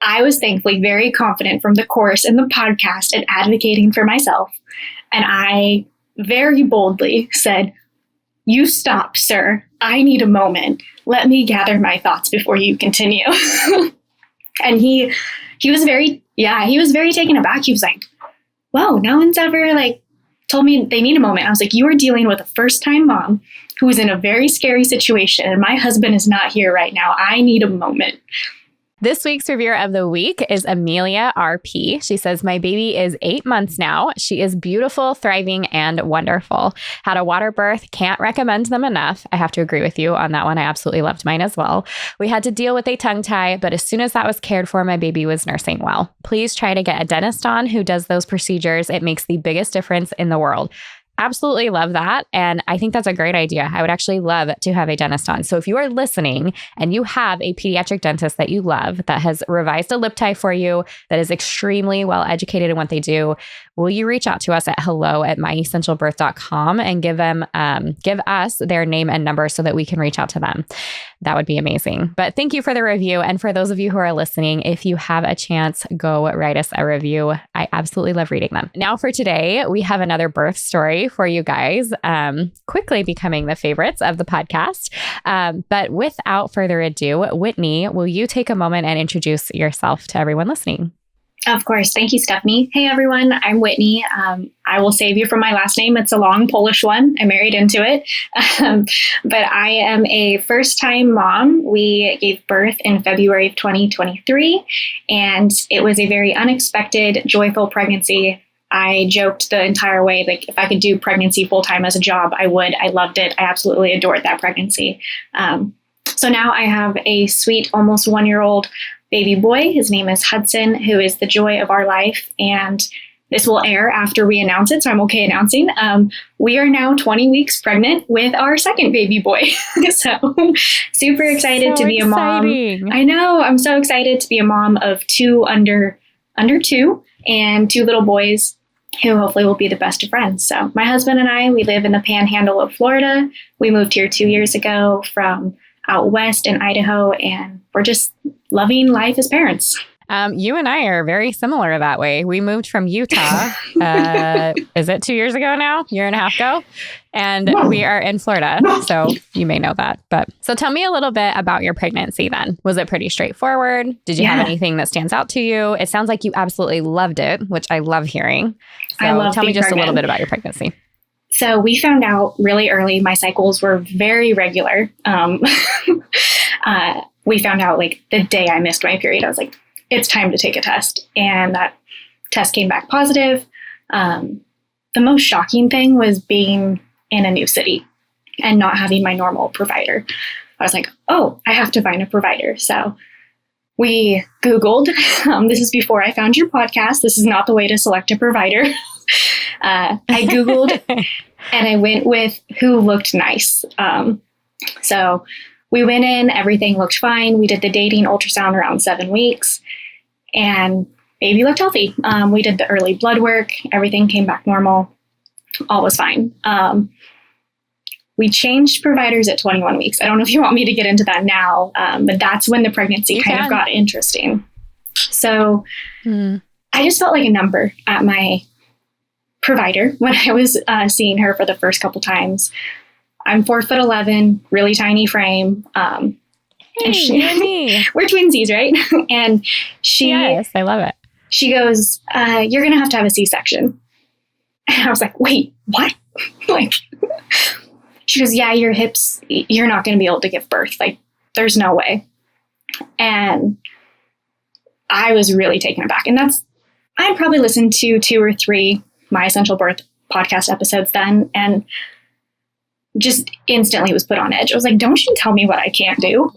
I was thankfully very confident from the course and the podcast and advocating for myself. And I very boldly said, "You stop, sir. I need a moment. Let me gather my thoughts before you continue." And he was very taken aback. He was like, "Whoa, no one's ever told me they need a moment." I was like, "You are dealing with a first-time mom who is in a very scary situation, and my husband is not here right now. I need a moment." This week's reviewer of the week is Amelia RP. She says, "My baby is 8 months now. She is beautiful, thriving, and wonderful. Had a water birth. Can't recommend them enough." I have to agree with you on that one. I absolutely loved mine as well. "We had to deal with a tongue tie, but as soon as that was cared for, my baby was nursing well. Please try to get a dentist on who does those procedures. It makes the biggest difference in the world." Absolutely love that. And I think that's a great idea. I would actually love to have a dentist on. So if you are listening and you have a pediatric dentist that you love, that has revised a lip tie for you, that is extremely well educated in what they do, will you reach out to us at hello@myessentialbirth.com and give us their name and number so that we can reach out to them? That would be amazing. But thank you for the review. And for those of you who are listening, if you have a chance, go write us a review. I absolutely love reading them. Now for today, we have another birth story for you guys, quickly becoming the favorites of the podcast. But without further ado, Whitni, will you take a moment and introduce yourself to everyone listening? Of course. Thank you, Stephanie. Hey, everyone. I'm Whitni. I will save you from my last name. It's a long Polish one. I married into it. But I am a first-time mom. We gave birth in February of 2023, and it was a very unexpected, joyful pregnancy. I joked the entire way, if I could do pregnancy full-time as a job, I would. I loved it. I absolutely adored that pregnancy. So now I have a sweet, almost 1-year-old baby boy. His name is Hudson, who is the joy of our life. And this will air after we announce it, so I'm okay announcing. We are now 20 weeks pregnant with our second baby boy. So super excited to be a mom. I know. I'm so excited to be a mom of two under 2 and 2 little boys who hopefully will be the best of friends. So my husband and I, we live in the panhandle of Florida. We moved here 2 years ago from out west in Idaho, and we're just loving life as parents. You and I are very similar that way. We moved from Utah, is it 2 years ago now? Year and a half ago? And we are in Florida. So you may know that. But so tell me a little bit about your pregnancy then. Was it pretty straightforward? Did you have anything that stands out to you? It sounds like you absolutely loved it, which I love hearing. So tell me just a little bit about your pregnancy. So we found out really early. My cycles were very regular. We found out the day I missed my period. I was like, it's time to take a test. And that test came back positive. The most shocking thing was being in a new city and not having my normal provider. I was like, oh, I have to find a provider. So we Googled. This is before I found your podcast. This is not the way to select a provider. I Googled and I went with who looked nice. So we went in, everything looked fine. We did the dating ultrasound around 7 weeks and baby looked healthy. We did the early blood work. Everything came back normal. All was fine. We changed providers at 21 weeks. I don't know if you want me to get into that now, but that's when the pregnancy kind of got interesting. So I just felt like a number at my provider when I was seeing her for the first couple times. I'm 4'11", really tiny frame. And you and me. We're twinsies, right? And yes, I love it. She goes, "You're going to have a C-section." And I was like, wait, what? She goes, "Yeah, your hips, you're not going to be able to give birth. There's no way." And I was really taken aback. And I probably listened to 2 or 3 My Essential Birth podcast episodes then, and just instantly was put on edge. I was like, don't you tell me what I can't do.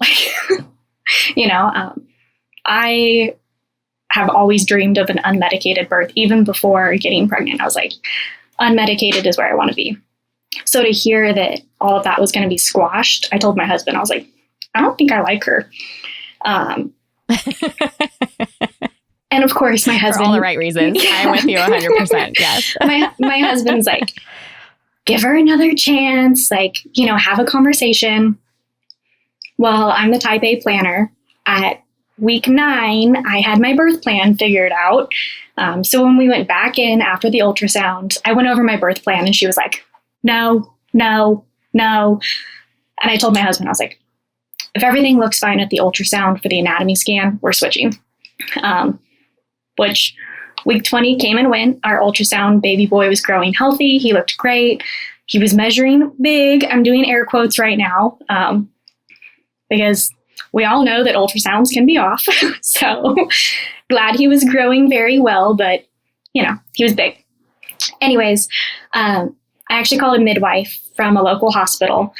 I have always dreamed of an unmedicated birth. Even before getting pregnant, I was like, unmedicated is where I want to be. So to hear that all of that was going to be squashed, I told my husband, I was like, I don't think I like her. And of course, my husband... For all the right reasons. I'm with you 100%. Yes. My husband's like, give her another chance, have a conversation. Well, I'm the type A planner. At week 9, I had my birth plan figured out. So when we went back in after the ultrasound, I went over my birth plan and she was like, no, no, no. And I told my husband, I was like, if everything looks fine at the ultrasound for the anatomy scan, we're switching. Which week 20 came and went. Our ultrasound baby boy was growing healthy. He looked great. He was measuring big. I'm doing air quotes right now because we all know that ultrasounds can be off. So glad he was growing very well, but he was big. Anyways, I actually called a midwife from a local hospital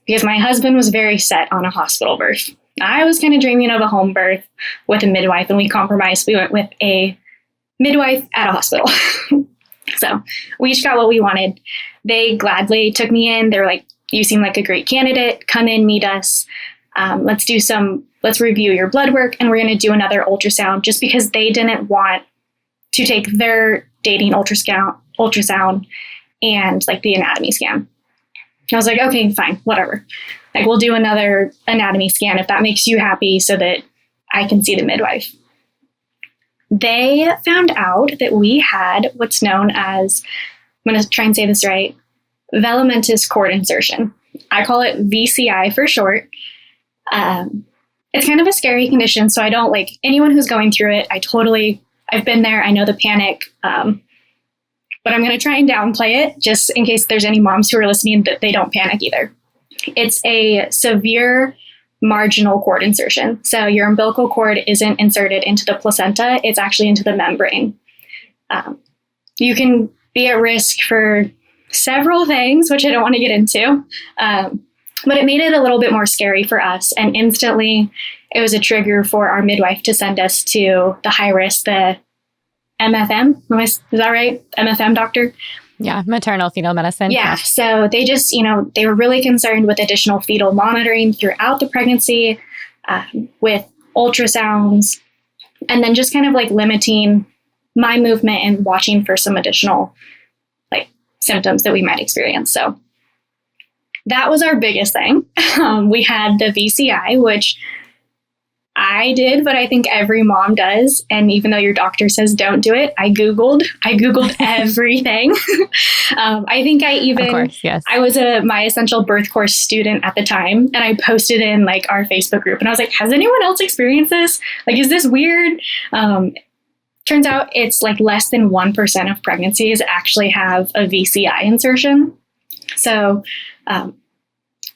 because my husband was very set on a hospital birth. I was kind of dreaming of a home birth with a midwife, and we compromised. We went with a midwife at a hospital. So we each got what we wanted. They gladly took me in. They were like, you seem like a great candidate. Come in, meet us. Let's review your blood work, and we're going to do another ultrasound, just because they didn't want to take their dating ultrasound and like the anatomy scan. I was like, okay, fine, whatever. Like, we'll do another anatomy scan if that makes you happy so that I can see the midwife. They found out that we had what's known as, I'm going to try and say this right, velamentous cord insertion. I call it VCI for short. It's kind of a scary condition, so I don't like anyone who's going through it. I've been there. I know the panic, but I'm going to try and downplay it just in case there's any moms who are listening that they don't panic either. It's a severe marginal cord insertion. So your umbilical cord isn't inserted into the placenta. It's actually into the membrane. You can be at risk for several things, which I don't want to get into. But it made it a little bit more scary for us. And instantly, it was a trigger for our midwife to send us to the high risk, the MFM. Is that right? MFM doctor? Yeah, maternal fetal medicine. Yeah. So they just, they were really concerned with additional fetal monitoring throughout the pregnancy, with ultrasounds, and then just kind of like limiting my movement and watching for some additional like symptoms that we might experience. So that was our biggest thing. We had the VCI, which I did, but I think every mom does. And even though your doctor says don't do it, I Googled everything. I think of course, yes. I was a My Essential Birth Course student at the time, and I posted in like our Facebook group, and I was like, has anyone else experienced this? Like, is this weird? Turns out it's like less than 1% of pregnancies actually have a VCI insertion. So,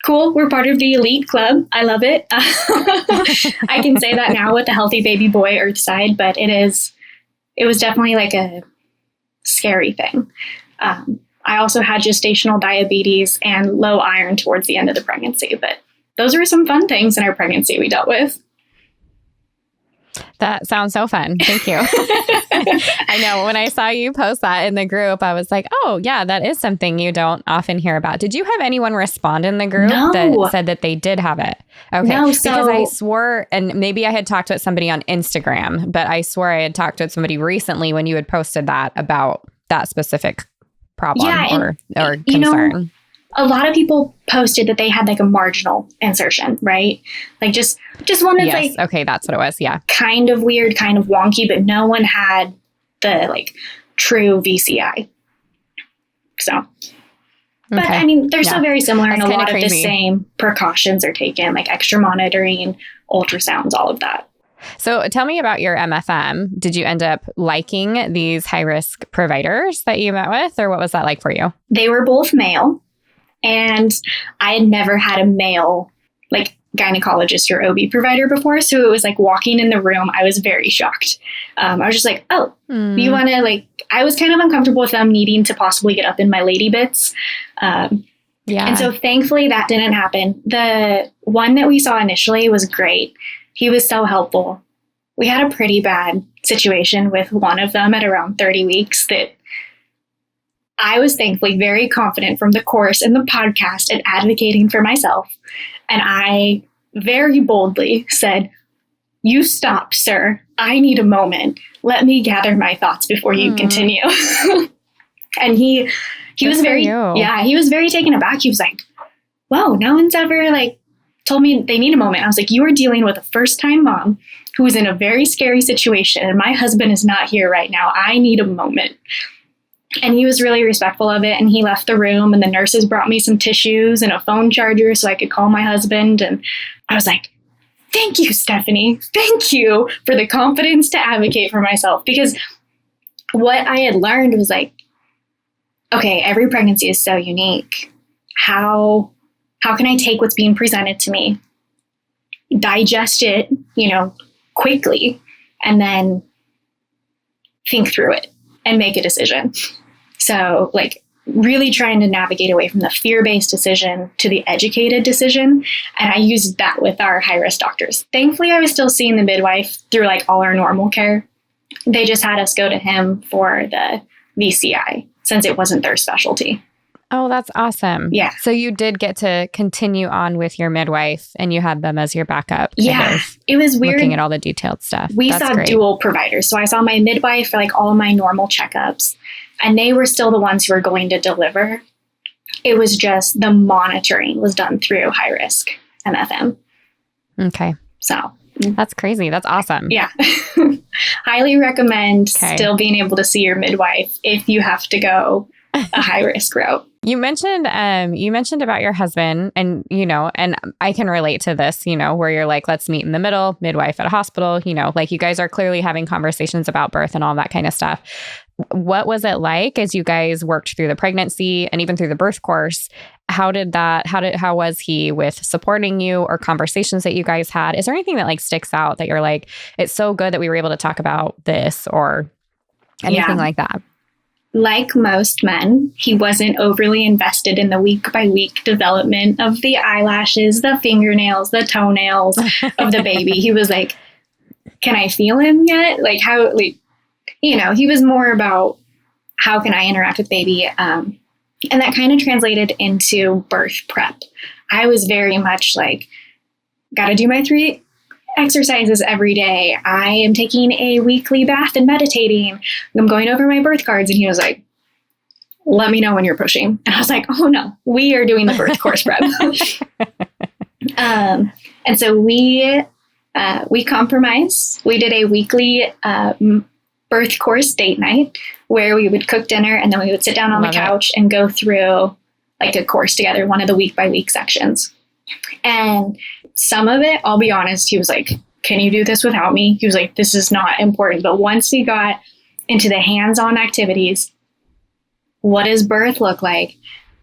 cool. We're part of the elite club. I love it. I can say that now with the healthy baby boy Earthside, but it was definitely like a scary thing. I also had gestational diabetes and low iron towards the end of the pregnancy, but those were some fun things in our pregnancy we dealt with. That sounds so fun. Thank you. I know when I saw you post that in the group, I was like, oh, yeah, that is something you don't often hear about. Did you have anyone respond in the group that said that they did have it? Okay. No, because I swore, and maybe I had talked with somebody on Instagram, but I swore I had talked with somebody recently when you had posted that about that specific problem or concern. A lot of people posted that they had like a marginal insertion, right? Like just one that's like, okay, that's what it was. Yeah. Kind of weird, kind of wonky, but no one had the like true VCI. So, but okay. I mean, they're still very similar, and a lot of the same precautions are taken, like extra monitoring, ultrasounds, all of that. So tell me about your MFM. Did you end up liking these high-risk providers that you met with, or what was that like for you? They were both male. And I had never had a male like gynecologist or OB provider before. So it was like walking in the room, I was very shocked. I was just like, oh, you want to like, I was kind of uncomfortable with them needing to possibly get up in my lady bits. And so thankfully that didn't happen. The one that we saw initially was great. He was so helpful. We had a pretty bad situation with one of them at around 30 weeks that I was thankfully very confident from the course and the podcast and advocating for myself. And I very boldly said, you stop, sir. I need a moment. Let me gather my thoughts before you continue. And he was very, he was very taken aback. He was like, whoa, no one's ever like told me they need a moment. I was like, you are dealing with a first time mom who's in a very scary situation, and my husband is not here right now. I need a moment. And he was really respectful of it. And he left the room, and the nurses brought me some tissues and a phone charger so I could call my husband. And I was like, thank you, Stephanie. Thank you for the confidence to advocate for myself. Because what I had learned was like, okay, every pregnancy is so unique. How can I take what's being presented to me, digest it, quickly, and then think through it and make a decision? So like really trying to navigate away from the fear-based decision to the educated decision. And I used that with our high-risk doctors. Thankfully, I was still seeing the midwife through like all our normal care. They just had us go to him for the VCI since it wasn't their specialty. Oh, that's awesome. Yeah. So you did get to continue on with your midwife, and you had them as your backup. Yeah. It was weird. Looking at all the detailed stuff. We saw dual providers. So I saw my midwife for like all of my normal checkups, and they were still the ones who were going to deliver. It was just the monitoring was done through high risk MFM. Okay. So that's crazy. That's awesome. Yeah. Highly recommend still being able to see your midwife if you have to go a high risk route. You mentioned about your husband, and and I can relate to this, where you're like, let's meet in the middle, midwife at a hospital, like you guys are clearly having conversations about birth and all that kind of stuff. What was it like as you guys worked through the pregnancy and even through the birth course? How was he with supporting you, or conversations that you guys had? Is there anything that like sticks out that you're like, it's so good that we were able to talk about this, or anything like that? Like most men, he wasn't overly invested in the week-by-week development of the eyelashes, the fingernails, the toenails of the baby. He was like, can I feel him yet? Like he was more about how can I interact with baby? And that kind of translated into birth prep. I was very much like, got to do my 3 exercises every day. I am taking a weekly bath and meditating. I'm going over my birth cards. And he was like, let me know when you're pushing. And I was like, oh no, we are doing the birth course prep. And so we compromised. We did a weekly birth course date night where we would cook dinner, and then we would sit down on the couch and go through like a course together, one of the week by week sections. And some of it, I'll be honest, he was like, can you do this without me? He was like, this is not important. But once we got into the hands-on activities, what does birth look like?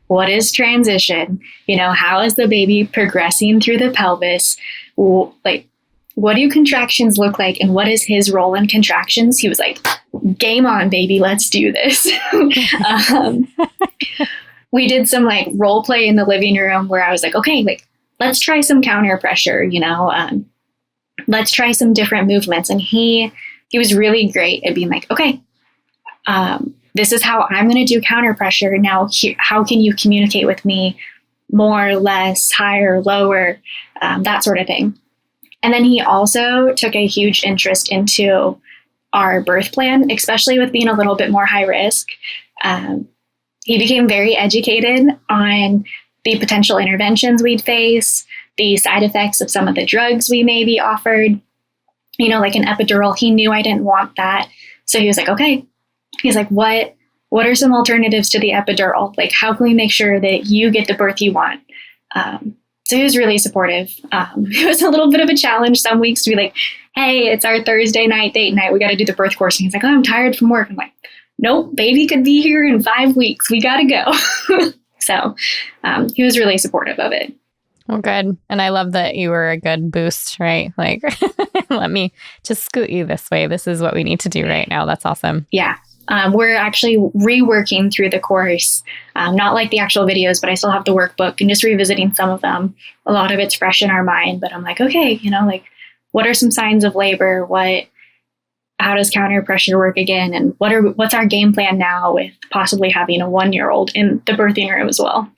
What is transition? How is the baby progressing through the pelvis? Like, what do contractions look like? And what is his role in contractions? He was like, game on, baby, let's do this. We did some like role play in the living room where I was like, okay, like, let's try some counter pressure, let's try some different movements. And he was really great at being like, okay, this is how I'm going to do counter pressure. Now, how can you communicate with me more, less, higher, lower, that sort of thing. And then he also took a huge interest into our birth plan, especially with being a little bit more high risk. He became very educated on the potential interventions we'd face, the side effects of some of the drugs we may be offered, like an epidural. He knew I didn't want that. So he was like, okay. He's like, what are some alternatives to the epidural? Like, how can we make sure that you get the birth you want? So he was really supportive. It was a little bit of a challenge some weeks to be like, hey, it's our Thursday night date night. We got to do the birth course. And he's like, oh, I'm tired from work. I'm like, nope, baby could be here in 5 weeks. We got to go. So he was really supportive of it. Well, good. And I love that you were a good boost, right? Like, let me just scoot you this way. This is what we need to do right now. That's awesome. Yeah. We're actually reworking through the course, not like the actual videos, but I still have the workbook and just revisiting some of them. A lot of it's fresh in our mind, but I'm like, okay, like, what are some signs of labor? How does counter pressure work again? And what's our game plan now with possibly having a 1-year-old in the birthing room as well?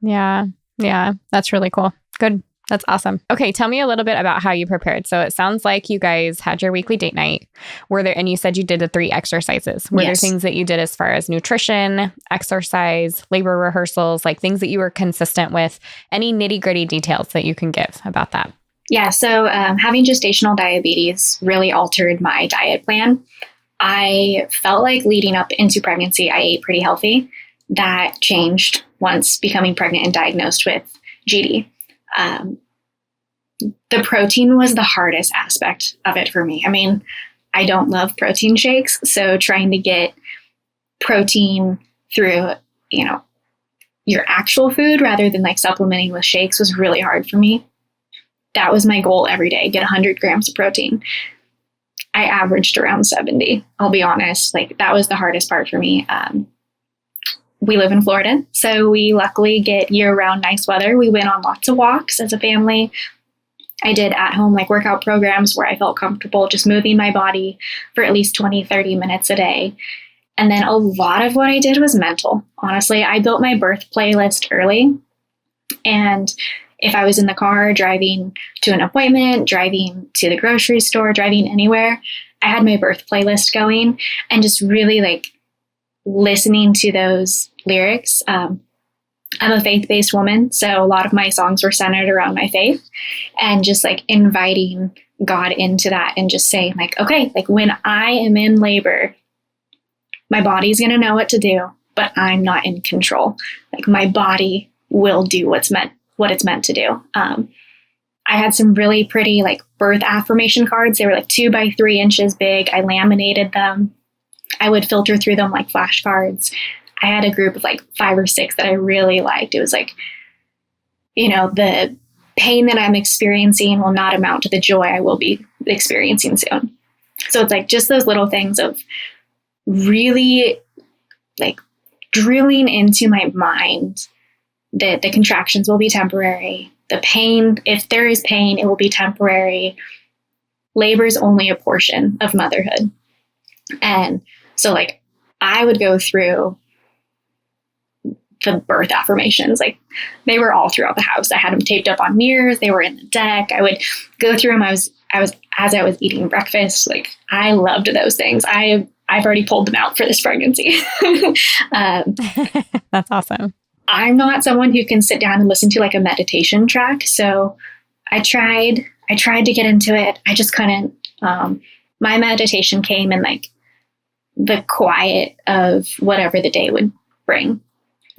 Yeah. Yeah. That's really cool. Good. That's awesome. Okay. Tell me a little bit about how you prepared. So it sounds like you guys had your weekly date night. And you said you did the 3 exercises. Were there things that you did as far as nutrition, exercise, labor rehearsals, like things that you were consistent with? Any nitty gritty details that you can give about that? Yeah, so having gestational diabetes really altered my diet plan. I felt like leading up into pregnancy, I ate pretty healthy. That changed once becoming pregnant and diagnosed with GD. The protein was the hardest aspect of it for me. I mean, I don't love protein shakes, so trying to get protein through, your actual food rather than like supplementing with shakes was really hard for me. That was my goal every day, get 100 grams of protein. I averaged around 70. I'll be honest, like that was the hardest part for me. We live in Florida, so we luckily get year-round nice weather. We went on lots of walks as a family. I did at-home like workout programs where I felt comfortable just moving my body for at least 20, 30 minutes a day. And then a lot of what I did was mental. Honestly, I built my birth playlist early. And if I was in the car driving to an appointment, driving to the grocery store, driving anywhere, I had my birth playlist going and just really like listening to those lyrics. I'm a faith-based woman, so a lot of my songs were centered around my faith and just like inviting God into that and just saying like, okay, like when I am in labor, my body's going to know what to do, but I'm not in control. Like my body will do what it's meant to do. I had some really pretty like birth affirmation cards. They were like 2 by 3 inches big. I laminated them. I would filter through them like flashcards. I had a group of like 5 or 6 that I really liked. It was like, the pain that I'm experiencing will not amount to the joy I will be experiencing soon. So it's like just those little things of really like drilling into my mind that the contractions will be temporary. The pain, if there is pain, it will be temporary. Labor is only a portion of motherhood. And so like I would go through the birth affirmations, like they were all throughout the house. I had them taped up on mirrors. They were in the deck. I would go through them. As I was eating breakfast, like I loved those things. I've already pulled them out for this pregnancy. That's awesome. I'm not someone who can sit down and listen to like a meditation track. So I tried to get into it. I just couldn't. My meditation came in like the quiet of whatever the day would bring,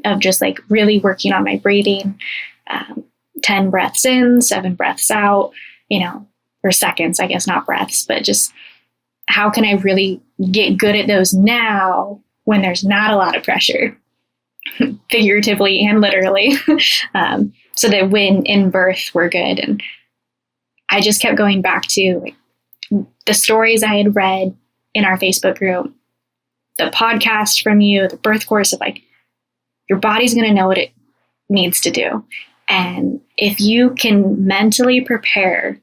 of just like really working on my breathing, 10 breaths in, 7 breaths out, or seconds, I guess, not breaths, but just how can I really get good at those now when there's not a lot of pressure, figuratively and literally, so that when in birth, we're good. And I just kept going back to like the stories I had read in our Facebook group, the podcast from you, the birth course of like, your body's going to know what it needs to do. And if you can mentally prepare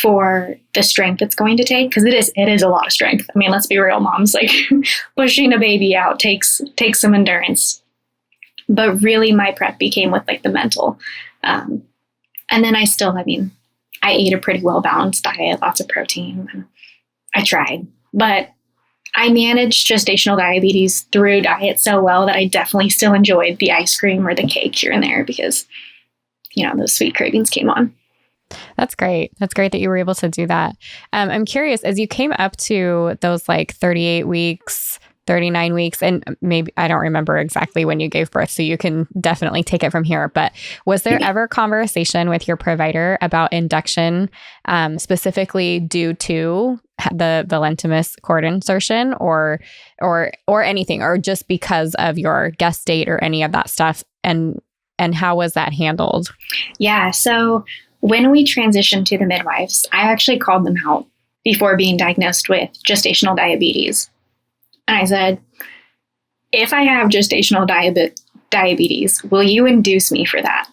for the strength it's going to take, because it is a lot of strength. I mean, let's be real, moms, like pushing a baby out takes some endurance. But really my prep became with like the mental. And then I ate a pretty well-balanced diet, lots of protein. And I tried, but I managed gestational diabetes through diet so well that I definitely still enjoyed the ice cream or the cake here and there because, those sweet cravings came on. That's great. That's great that you were able to do that. I'm curious, as you came up to those like 38 weeks, 39 weeks, and maybe I don't remember exactly when you gave birth, so you can definitely take it from here. But was there ever conversation with your provider about induction, specifically due to the velamentous cord insertion, or anything, or just because of your guest date or any of that stuff? And how was that handled? Yeah. So when we transitioned to the midwives, I actually called them out before being diagnosed with gestational diabetes. And I said, if I have gestational diabetes, will you induce me for that?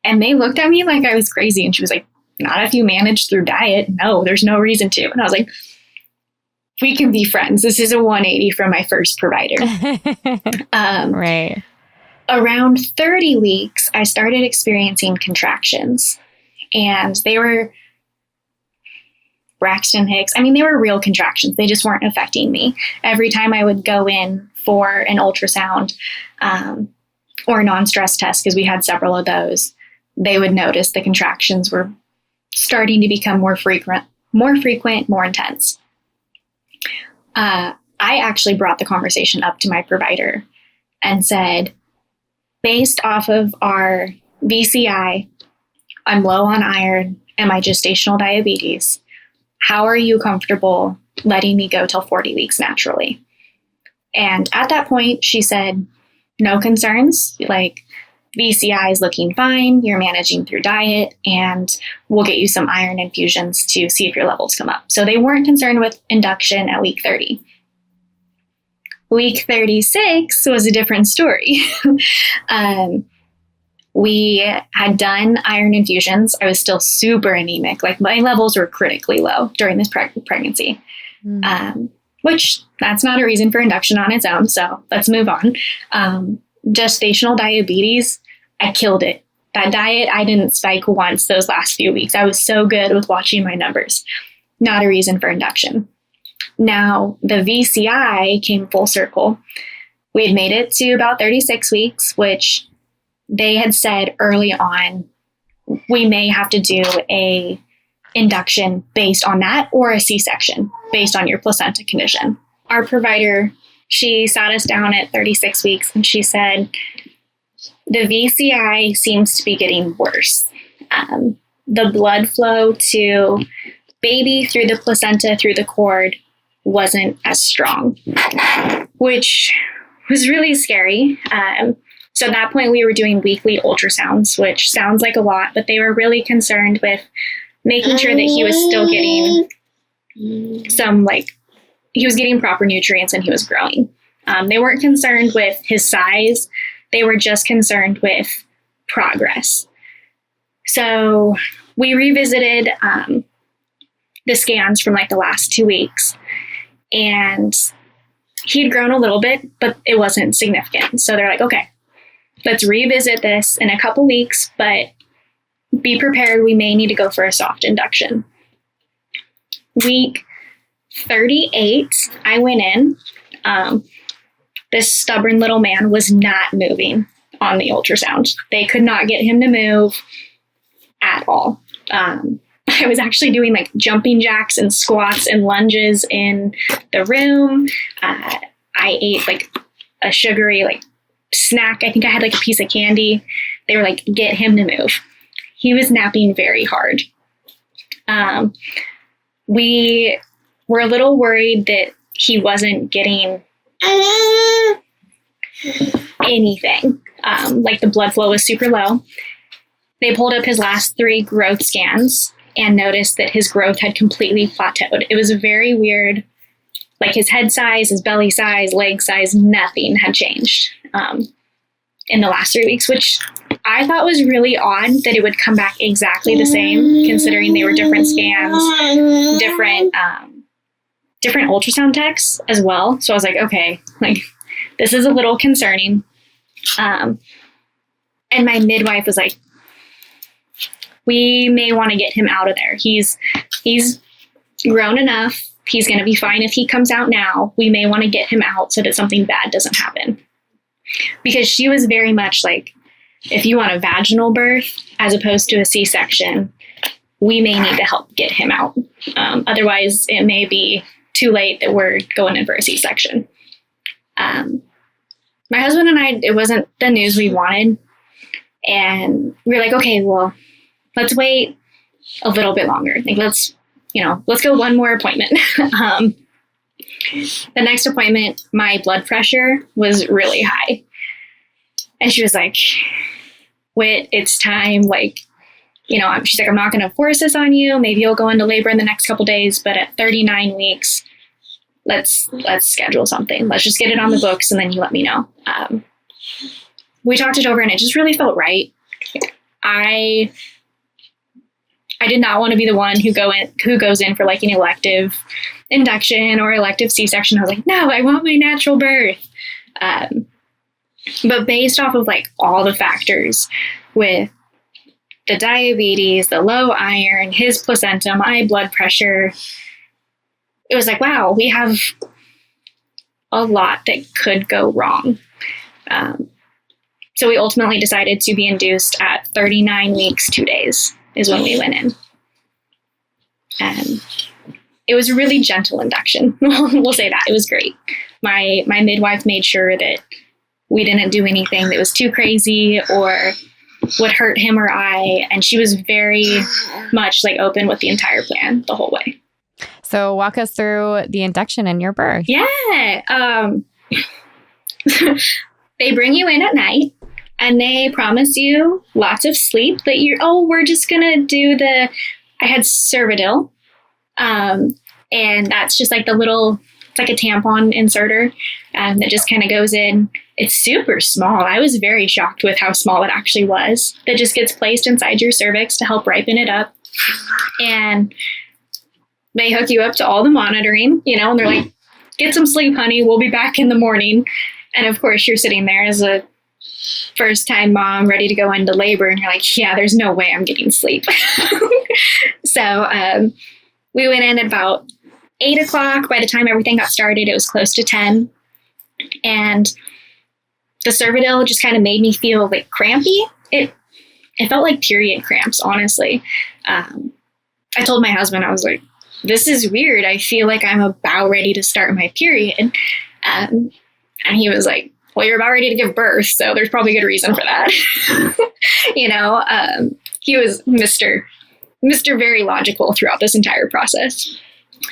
And they looked at me like I was crazy. And she was like, not if you manage through diet. No, there's no reason to. And I was like, we can be friends. This is a 180 from my first provider. Right. Around 30 weeks, I started experiencing contractions. And they were Braxton Hicks. I mean, they were real contractions. They just weren't affecting me. Every time I would go in for an ultrasound or a non-stress test, because we had several of those, they would notice the contractions were starting to become more frequent, more intense. I actually brought the conversation up to my provider and said, based off of our VCI, I'm low on iron and my gestational diabetes. How are you comfortable letting me go till 40 weeks naturally? And at that point, she said, no concerns. Like, VCI is looking fine. You're managing through diet, and we'll get you some iron infusions to see if your levels come up. So they weren't concerned with induction at week 30. Week 36 was a different story. We had done iron infusions. I was still super anemic. Like, my levels were critically low during this pregnancy, which that's not a reason for induction on its own. So let's move on. Gestational diabetes, I killed it. That diet, I didn't spike once those last few weeks. I was so good with watching my numbers. Not a reason for induction. Now, the VCI came full circle. We had made it to about 36 weeks, which they had said early on, we may have to do a induction based on that, or a C-section based on your placenta condition. Our provider, she sat us down at 36 weeks and she said, the VCI seems to be getting worse. The blood flow to baby through the placenta, through the cord, wasn't as strong, which was really scary. So at that point, we were doing weekly ultrasounds, which sounds like a lot, but they were really concerned with making sure that he was still getting he was getting proper nutrients and he was growing. They weren't concerned with his size. They were just concerned with progress. So we revisited the scans from the last 2 weeks, and he'd grown a little bit, but it wasn't significant. So they're like, okay, let's revisit this in a couple weeks, but be prepared. We may need to go for a soft induction. Week 38, I went in. This stubborn little man was not moving on the ultrasound. They could not get him to move at all. I was actually doing jumping jacks and squats and lunges in the room. I ate a sugary snack. I think I had a piece of candy. They were get him to move. He was napping very hard. We were a little worried that he wasn't getting anything. The blood flow was super low. They pulled up his last 3 growth scans and noticed that his growth had completely plateaued. It was very weird. His head size, his belly size, leg size, nothing had changed in the last 3 weeks, which I thought was really odd that it would come back exactly the same, considering they were different scans, different ultrasound techs as well. So I was like, okay, this is a little concerning. And my midwife was like, we may want to get him out of there. He's grown enough. He's going to be fine if he comes out now. We may want to get him out so that something bad doesn't happen. Because she was very much if you want a vaginal birth as opposed to a C-section, we may need to help get him out. Otherwise, it may be too late that we're going in for a C-section. My husband and I, it wasn't the news we wanted. And we were like, okay, well, let's wait a little bit longer. Let's go one more appointment. The next appointment, my blood pressure was really high. And she was like, Whit, it's time. She's like, I'm not going to force this on you. Maybe you'll go into labor in the next couple days, but at 39 weeks, let's schedule something. Let's just get it on the books and then you let me know. We talked it over and it just really felt right. I did not want to be the one who goes in for an elective induction or elective C-section. I was like, no, I want my natural birth. But based off of all the factors with the diabetes, the low iron, his placenta, my blood pressure, it was wow, we have a lot that could go wrong. So we ultimately decided to be induced at 39 weeks, 2 days is when we went in. And it was a really gentle induction. We'll say that. It was great. My midwife made sure that we didn't do anything that was too crazy or would hurt him or I. And she was very much like open with the entire plan the whole way. So walk us through the induction and your birth. Yeah. They bring you in at night and they promise you lots of sleep that we're just going to do I had Cervidil. And that's just like it's like a tampon inserter that just kind of goes in. It's super small. I was very shocked with how small it actually was. That just gets placed inside your cervix to help ripen it up. And they hook you up to all the monitoring, and they're like, get some sleep, honey. We'll be back in the morning. And of course, you're sitting there as a first-time mom ready to go into labor. And you're like, yeah, there's no way I'm getting sleep. So we went in at about 8 o'clock. By the time everything got started, it was close to 10. And the Cervidil just kind of made me feel like crampy. It felt like period cramps, honestly. I told my husband, I was like, this is weird. I feel like I'm about ready to start my period. And he was like, well, you're about ready to give birth, so there's probably a good reason for that. He was Mr. Very logical throughout this entire process.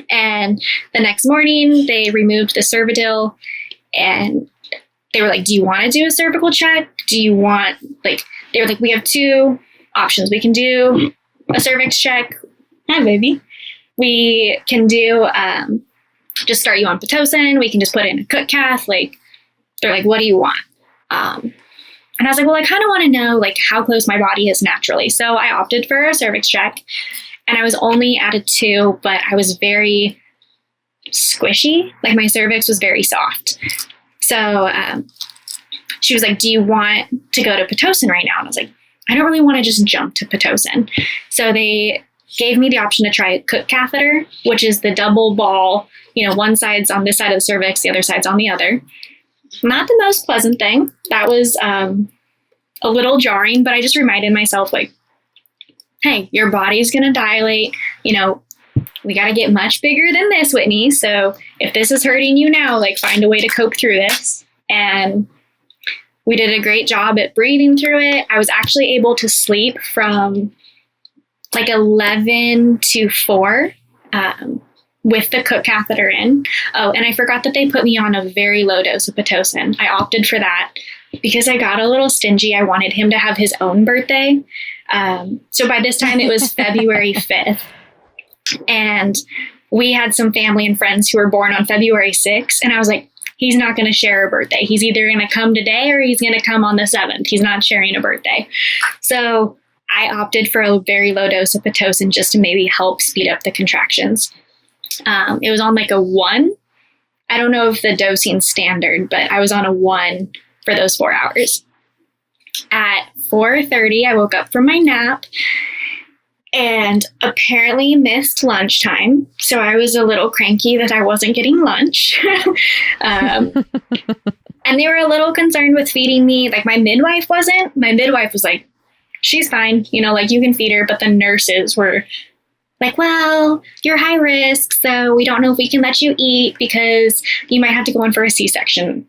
And the next morning, they removed the Cervidil, and they were like, do you want to do a cervical check? Do you want, they were like, we have 2 options. We can do a cervix check. Hi, baby. We can do, just start you on Pitocin. We can just put it in a cook cath. They're like, what do you want? And I was like, well, I kind of want to know how close my body is naturally. So I opted for a cervix check, and I was only at a 2, but I was very squishy. My cervix was very soft. So she was like, do you want to go to Pitocin right now? And I was like, I don't really want to just jump to Pitocin. So they gave me the option to try a cook catheter, which is the double ball, one side's on this side of the cervix, the other side's on the other. Not the most pleasant thing. That was a little jarring, but I just reminded myself, hey, your body's going to dilate. We got to get much bigger than this, Whitney. So if this is hurting you now, find a way to cope through this. And we did a great job at breathing through it. I was actually able to sleep from 11 to 4 with the cook catheter in. Oh, and I forgot that they put me on a very low dose of Pitocin. I opted for that because I got a little stingy. I wanted him to have his own birthday. So by this time it was February 5th. And we had some family and friends who were born on February 6th. And I was like, he's not going to share a birthday. He's either going to come today or he's going to come on the 7th. He's not sharing a birthday. So I opted for a very low dose of Pitocin just to maybe help speed up the contractions. It was on a 1. I don't know if the dosing's standard, but I was on a 1 for those 4 hours. At 4:30, I woke up from my nap and apparently missed lunchtime. So I was a little cranky that I wasn't getting lunch. And they were a little concerned with feeding me. My midwife wasn't. My midwife was like, she's fine. You can feed her. But the nurses were like, well, you're high risk, so we don't know if we can let you eat because you might have to go in for a C-section.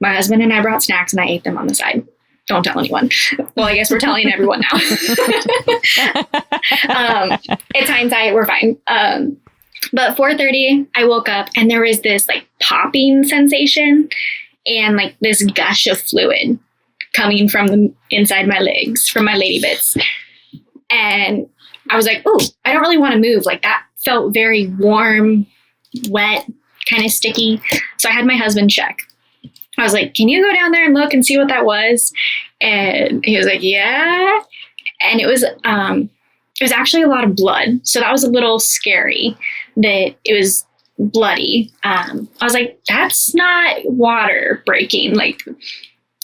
My husband and I brought snacks and I ate them on the side. Don't tell anyone. Well, I guess we're telling everyone now. It's hindsight. We're fine. But 4:30, I woke up and there was this popping sensation and this gush of fluid coming from the inside my legs, from my lady bits. And I was like, ooh, I don't really want to move. That felt very warm, wet, kind of sticky. So I had my husband check. I was like, can you go down there and look and see what that was? And he was like, yeah. And it was actually a lot of blood. So that was a little scary that it was bloody. I was like, that's not water breaking.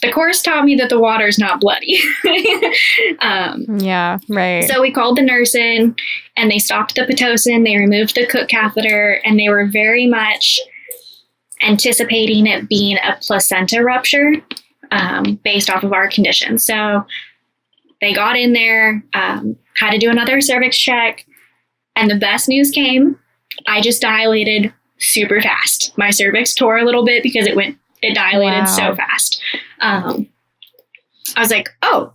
The course taught me that the water's not bloody. Yeah, right. So we called the nurse in and they stopped the Pitocin. They removed the cook catheter and they were very much anticipating it being a placenta rupture based off of our condition. So they got in there, had to do another cervix check. And the best news came. I just dilated super fast. My cervix tore a little bit because it dilated so fast. I was like, oh,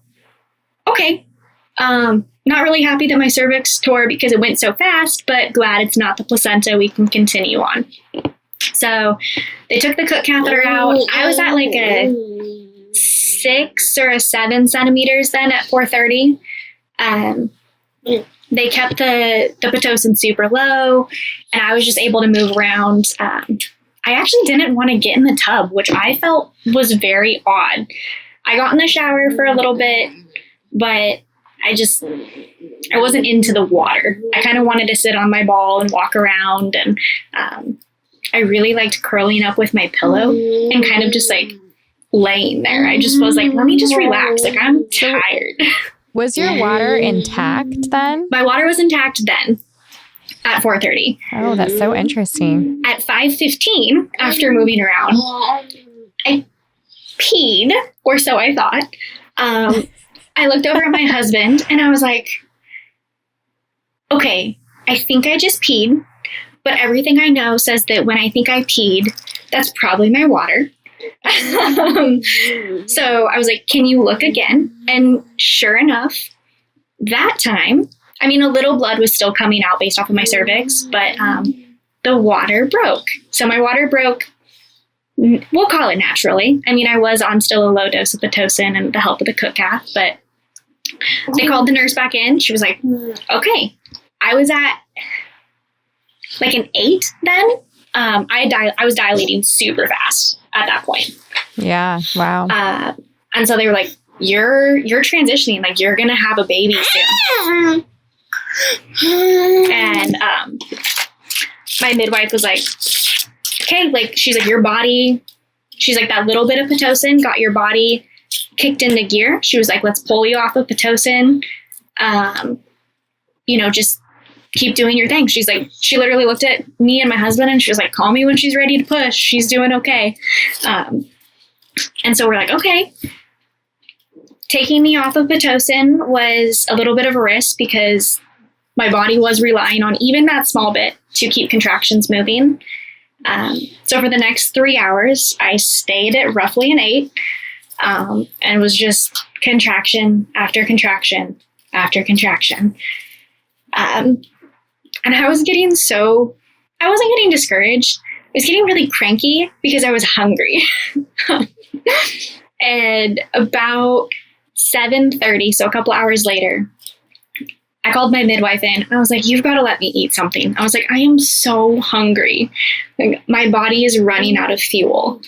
okay. Not really happy that my cervix tore because it went so fast, but glad it's not the placenta. We can continue on. So they took the cook catheter out. I was at like a 6 or a 7 centimeters then at 4:30. They kept the Pitocin super low, and I was just able to move around. I actually didn't want to get in the tub, which I felt was very odd. I got in the shower for a little bit, but I wasn't into the water. I kind of wanted to sit on my ball and walk around, and I really liked curling up with my pillow and kind of just like laying there. I just was like, let me just relax. Like, I'm tired. Was your water intact then? My water was intact then at 4:30. Oh, that's so interesting. At 5:15, after moving around, I peed, or so I thought. I looked over at my husband and I was like, okay, I think I just peed, but everything I know says that when I think I peed, that's probably my water. So I was like, can you look again? And sure enough, that time, I mean, a little blood was still coming out based off of my cervix, but the water broke. So my water broke, we'll call it naturally. I mean, I was on still a low dose of Pitocin and the help of the cook cath, but they called the nurse back in. She was like, okay. I was at like an 8 then. I was dilating super fast at that point. Yeah. Wow. And so they were like, you're transitioning, like you're going to have a baby soon. And my midwife was like, okay, like, she's like, your body, she's like, that little bit of Pitocin got your body kicked into gear. She was like, let's pull you off of Pitocin. Just keep doing your thing. She's like, she literally looked at me and my husband and she was like, call me when she's ready to push. She's doing okay. And so we're like, okay. Taking me off of Pitocin was a little bit of a risk because my body was relying on even that small bit to keep contractions moving. So for the next 3 hours, I stayed at roughly an 8, and was just contraction after contraction after contraction. And I wasn't getting discouraged. I was getting really cranky because I was hungry. And about 7:30, so a couple hours later, I called my midwife in and I was like, you've got to let me eat something. I was like, I am so hungry. Like, my body is running out of fuel.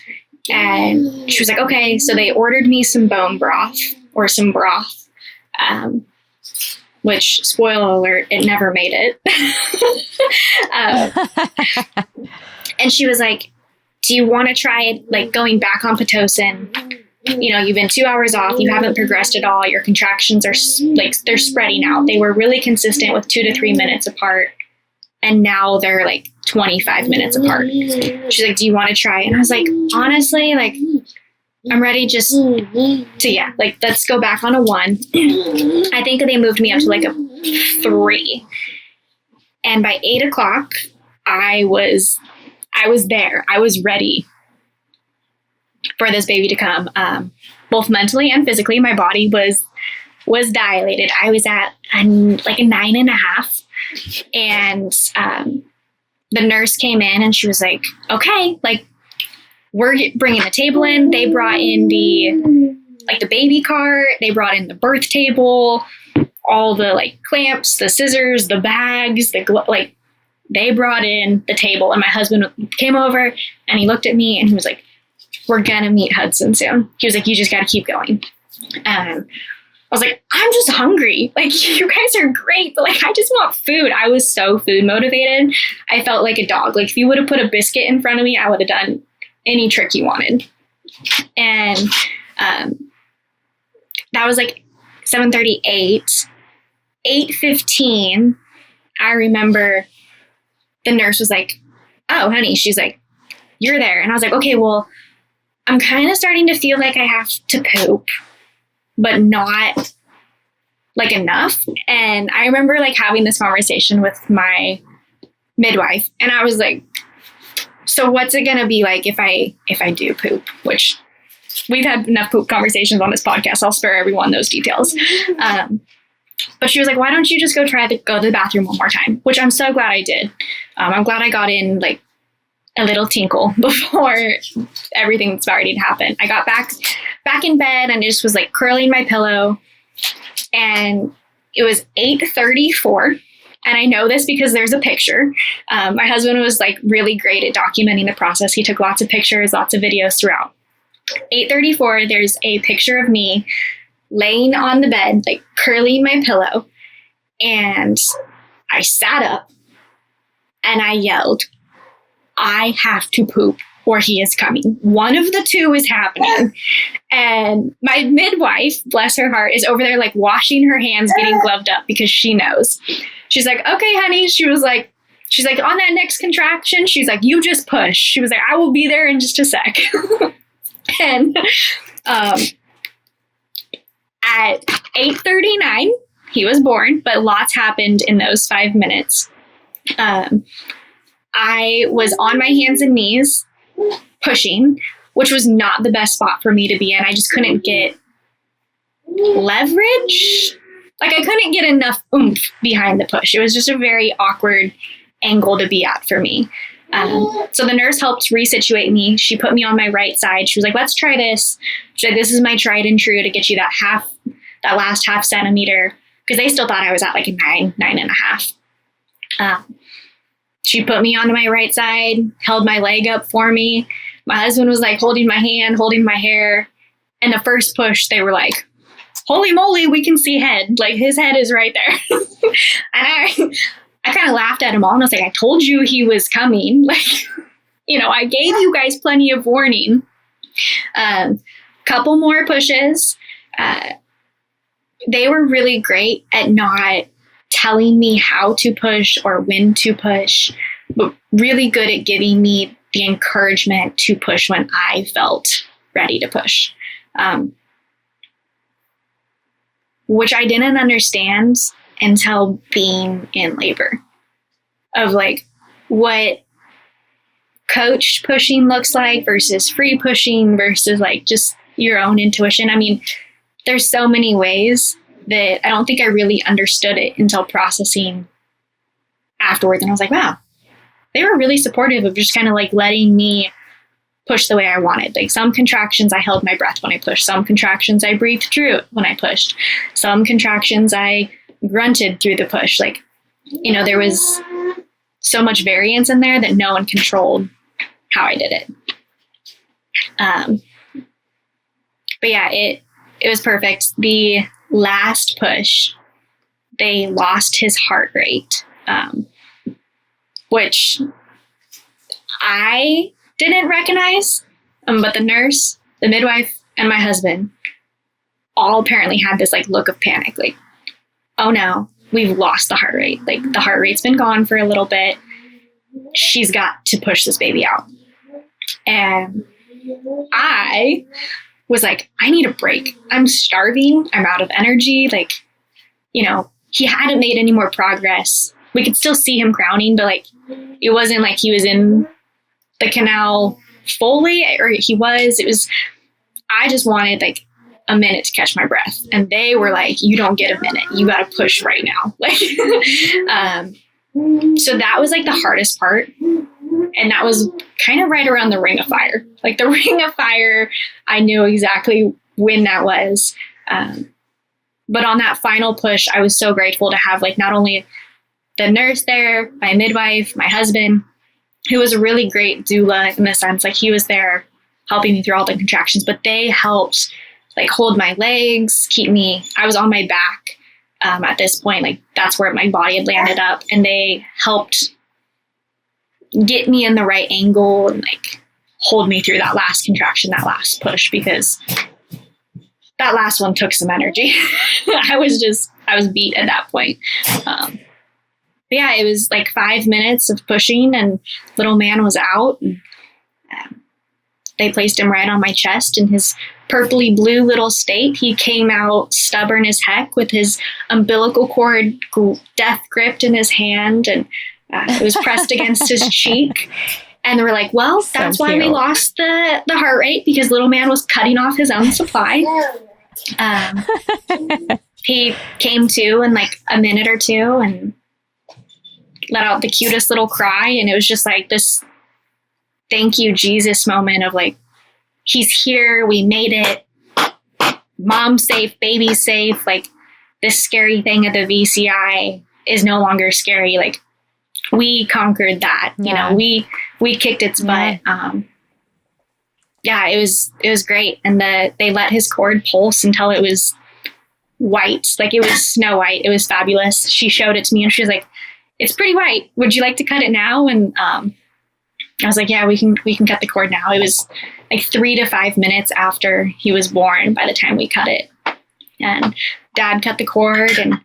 And she was like, okay. So they ordered me some bone broth or some broth, which, spoiler alert, it never made it. And she was like, do you want to try like going back on Pitocin? You've been 2 hours off. You haven't progressed at all. Your contractions are like, they're spreading out. They were really consistent with 2 to 3 minutes apart. And now they're like 25 minutes apart. She's like, do you want to try? And I was like, honestly, like, I'm ready just to, let's go back on a 1. I think they moved me up to like a 3. And by 8 o'clock, I was there. I was ready for this baby to come. Both mentally and physically, my body was dilated. I was at like a 9.5. And the nurse came in and she was like, okay, like, we're bringing the table in. They brought in the baby cart. They brought in the birth table, all the like clamps, the scissors, the bags, they brought in the table. And my husband came over and he looked at me and he was like, we're gonna meet Hudson soon. He was like, you just gotta keep going. I was like, I'm just hungry. Like, you guys are great, but like, I just want food. I was so food motivated. I felt like a dog. Like, if you would have put a biscuit in front of me, I would have done any trick you wanted. And that was like 7:38. 8:15, I remember the nurse was like, oh, honey, she's like, you're there. And I was like, okay, well, I'm kind of starting to feel like I have to poop, but not like enough. And I remember like having this conversation with my midwife, and I was like, so what's it going to be like if I do poop, which we've had enough poop conversations on this podcast. I'll spare everyone those details. But she was like, why don't you just go go to the bathroom one more time? Which I'm so glad I did. I'm glad I got in like a little tinkle before everything that's about ready to happen. I got back in bed and just was like curling my pillow, and it was 8:34. And I know this because there's a picture. My husband was like really great at documenting the process. He took lots of pictures, lots of videos throughout. 8:34, there's a picture of me laying on the bed, like curling my pillow. And I sat up and I yelled, I have to poop or he is coming. One of the two is happening. And my midwife, bless her heart, is over there like washing her hands, getting gloved up because she knows. She's like, okay, honey. She's like, on that next contraction, she's like, you just push. She was like, I will be there in just a sec. And at 8:39, he was born, but lots happened in those 5 minutes. I was on my hands and knees pushing, which was not the best spot for me to be in. I just couldn't get leverage. Like I couldn't get enough oomph behind the push. It was just a very awkward angle to be at for me. So the nurse helped resituate me. She put me on my right side. She was like, let's try this. She's like, this is my tried and true to get you that last half centimeter. Because they still thought I was at like a 9.5. She put me onto my right side, held my leg up for me. My husband was like holding my hand, holding my hair. And the first push, they were like, holy moly, we can see head. Like his head is right there. And I kind of laughed at him all and I was like, I told you he was coming. Like, I gave you guys plenty of warning. Couple more pushes. They were really great at not telling me how to push or when to push, but really good at giving me the encouragement to push when I felt ready to push. Which I didn't understand until being in labor, of like what coached pushing looks like versus free pushing versus like just your own intuition. I mean, there's so many ways that I don't think I really understood it until processing afterwards. And I was like, wow, they were really supportive of just kind of like letting me push the way I wanted. Like some contractions, I held my breath when I pushed. Some contractions, I breathed through it when I pushed. Some contractions, I grunted through the push. Like, there was so much variance in there that no one controlled how I did it. But yeah, it was perfect. The last push, they lost his heart rate, which I didn't recognize, but the nurse, the midwife, and my husband all apparently had this like look of panic, like, oh no, we've lost the heart rate. Like the heart rate's been gone for a little bit. She's got to push this baby out. And I was like, I need a break. I'm starving. I'm out of energy. Like, he hadn't made any more progress. We could still see him crowning, but like, it wasn't like he was in the canal fully, or it was, I just wanted like a minute to catch my breath. And they were like, you don't get a minute. You got to push right now. Like, so that was like the hardest part. And that was kind of right around the ring of fire. Like the ring of fire, I knew exactly when that was. But on that final push, I was so grateful to have like not only the nurse there, my midwife, my husband, who was a really great doula in the sense like he was there helping me through all the contractions, but they helped like hold my legs, I was on my back at this point, like that's where my body had landed up, and they helped get me in the right angle and like hold me through that last contraction, that last push, because that last one took some energy. I was beat at that point. But yeah, it was like 5 minutes of pushing and little man was out. And, they placed him right on my chest, and his purpley blue little state. He came out stubborn as heck with his umbilical cord death gripped in his hand, and it was pressed against his cheek. And they were like, well, that's why we lost the heart rate, because little man was cutting off his own supply. He came to in like a minute or two and let out the cutest little cry. And it was just like this thank you, Jesus moment of like, he's here. We made it. Mom's safe. Baby's safe. Like, this scary thing at the VCI is no longer scary. Like, we conquered that. You know, we kicked its butt. It was great. And they let his cord pulse until it was white. Like, it was snow white. It was fabulous. She showed it to me and she was like, it's pretty white. Would you like to cut it now? And I was like, yeah, we can cut the cord now. It was like 3 to 5 minutes after he was born by the time we cut it. And Dad cut the cord, and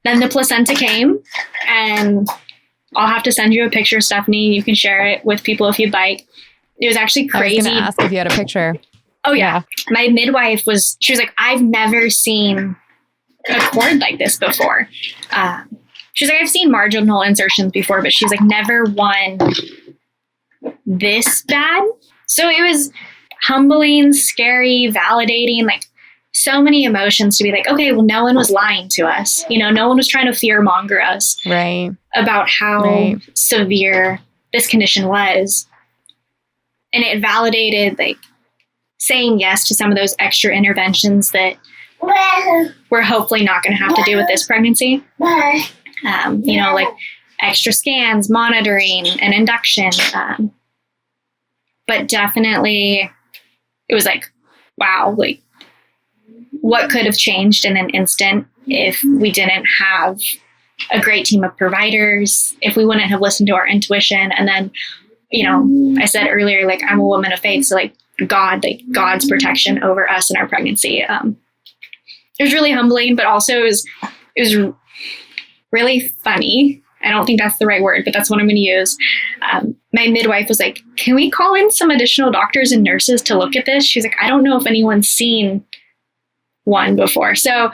then the placenta came, and I'll have to send you a picture, Stephanie. You can share it with people if you'd like. It was actually crazy. I was going to ask if you had a picture. Oh, yeah. My midwife she was like, I've never seen a cord like this before. She's like, I've seen marginal insertions before, but she's like, never one this bad. So it was humbling, scary, validating, like so many emotions to be like, okay, well, no one was lying to us. You know, no one was trying to fear monger us about how severe this condition was. And it validated like saying yes to some of those extra interventions that we're hopefully not going to have to do with this pregnancy. You know, like extra scans, monitoring, and induction. But definitely it was like, wow, like what could have changed in an instant if we didn't have a great team of providers, if we wouldn't have listened to our intuition. And then, you know, I said earlier, like, I'm a woman of faith. So like God's protection over us and our pregnancy. It was really humbling, but also it was really funny. I don't think that's the right word, but that's what I'm going to use. My midwife was like, can we call in some additional doctors and nurses to look at this? She's like, I don't know if anyone's seen one before. So,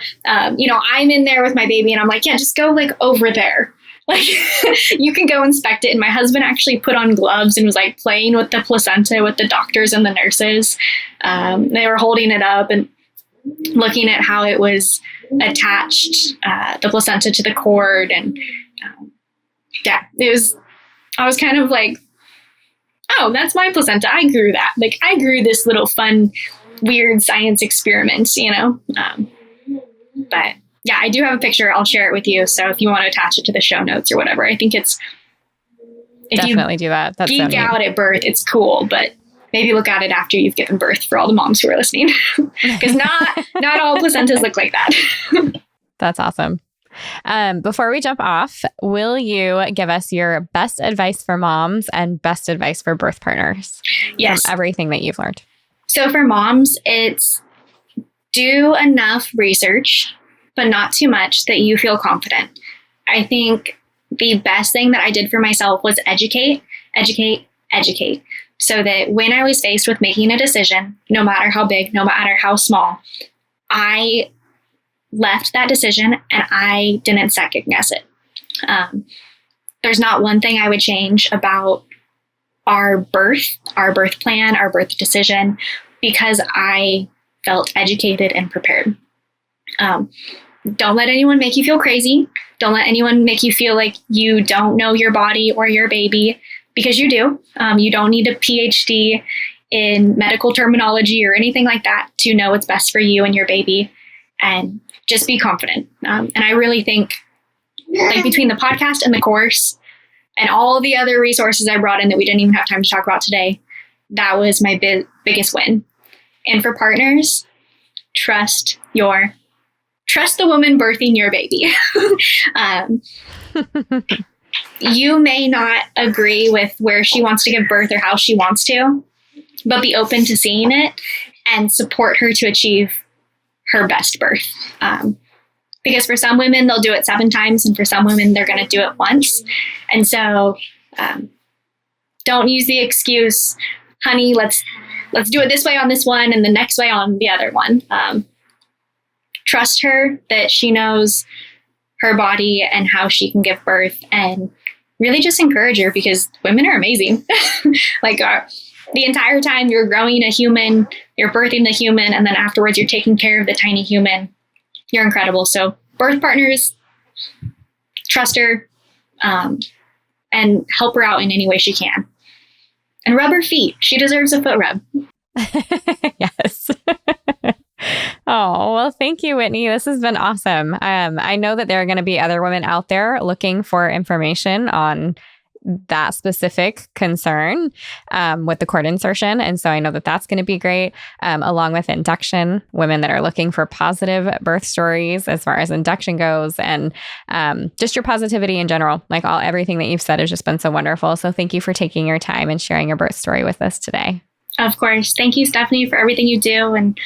you know, I'm in there with my baby and I'm like, yeah, just go like over there. Like, you can go inspect it. And my husband actually put on gloves and was like playing with the placenta with the doctors and the nurses. They were holding it up and looking at how it was attached, the placenta to the cord. And I was kind of like, oh, that's my placenta. I grew that. Like, I grew this little fun, weird science experiment, you know? But yeah, I do have a picture. I'll share it with you. So if you want to attach it to the show notes or whatever, I think it's, if definitely do that. That's geek out at birth, it's cool, but maybe look at it after you've given birth for all the moms who are listening, because not all placentas look like that. That's awesome. Before we jump off, will you give us your best advice for moms and best advice for birth partners? Yes. From everything that you've learned. So for moms, it's do enough research, but not too much that you feel confident. I think the best thing that I did for myself was educate, so that when I was faced with making a decision, no matter how big, no matter how small, I left that decision and I didn't second guess it. There's not one thing I would change about our birth plan, our birth decision, because I felt educated and prepared. Don't let anyone make you feel crazy. Don't let anyone make you feel like you don't know your body or your baby, because you do. You don't need a PhD in medical terminology or anything like that to know what's best for you and your baby. And just be confident. And I really think, like, between the podcast and the course and all the other resources I brought in that we didn't even have time to talk about today, that was my biggest win. And for partners, trust the woman birthing your baby. You may not agree with where she wants to give birth or how she wants to, but be open to seeing it and support her to achieve her best birth. Because for some women, they'll do it 7 times, and for some women, they're going to do it once. And so don't use the excuse, honey, let's let's do it this way on this one and the next way on the other one. Trust her that she knows her body and how she can give birth, and really just encourage her, because women are amazing. Like the entire time you're growing a human, you're birthing the human, and then afterwards you're taking care of the tiny human. You're incredible. So birth partners, trust her, and help her out in any way she can. And rub her feet. She deserves a foot rub. Yes. Oh, well, thank you, Whitni. This has been awesome. I know that there are going to be other women out there looking for information on that specific concern with the cord insertion. And so I know that that's going to be great, along with induction, women that are looking for positive birth stories as far as induction goes, and just your positivity in general. Like everything that you've said has just been so wonderful. So thank you for taking your time and sharing your birth story with us today. Of course. Thank you, Stephanie, for everything you do, and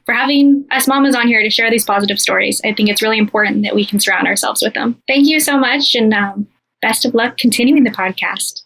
for having us mamas on here to share these positive stories. I think it's really important that we can surround ourselves with them. Thank you so much, and best of luck continuing the podcast.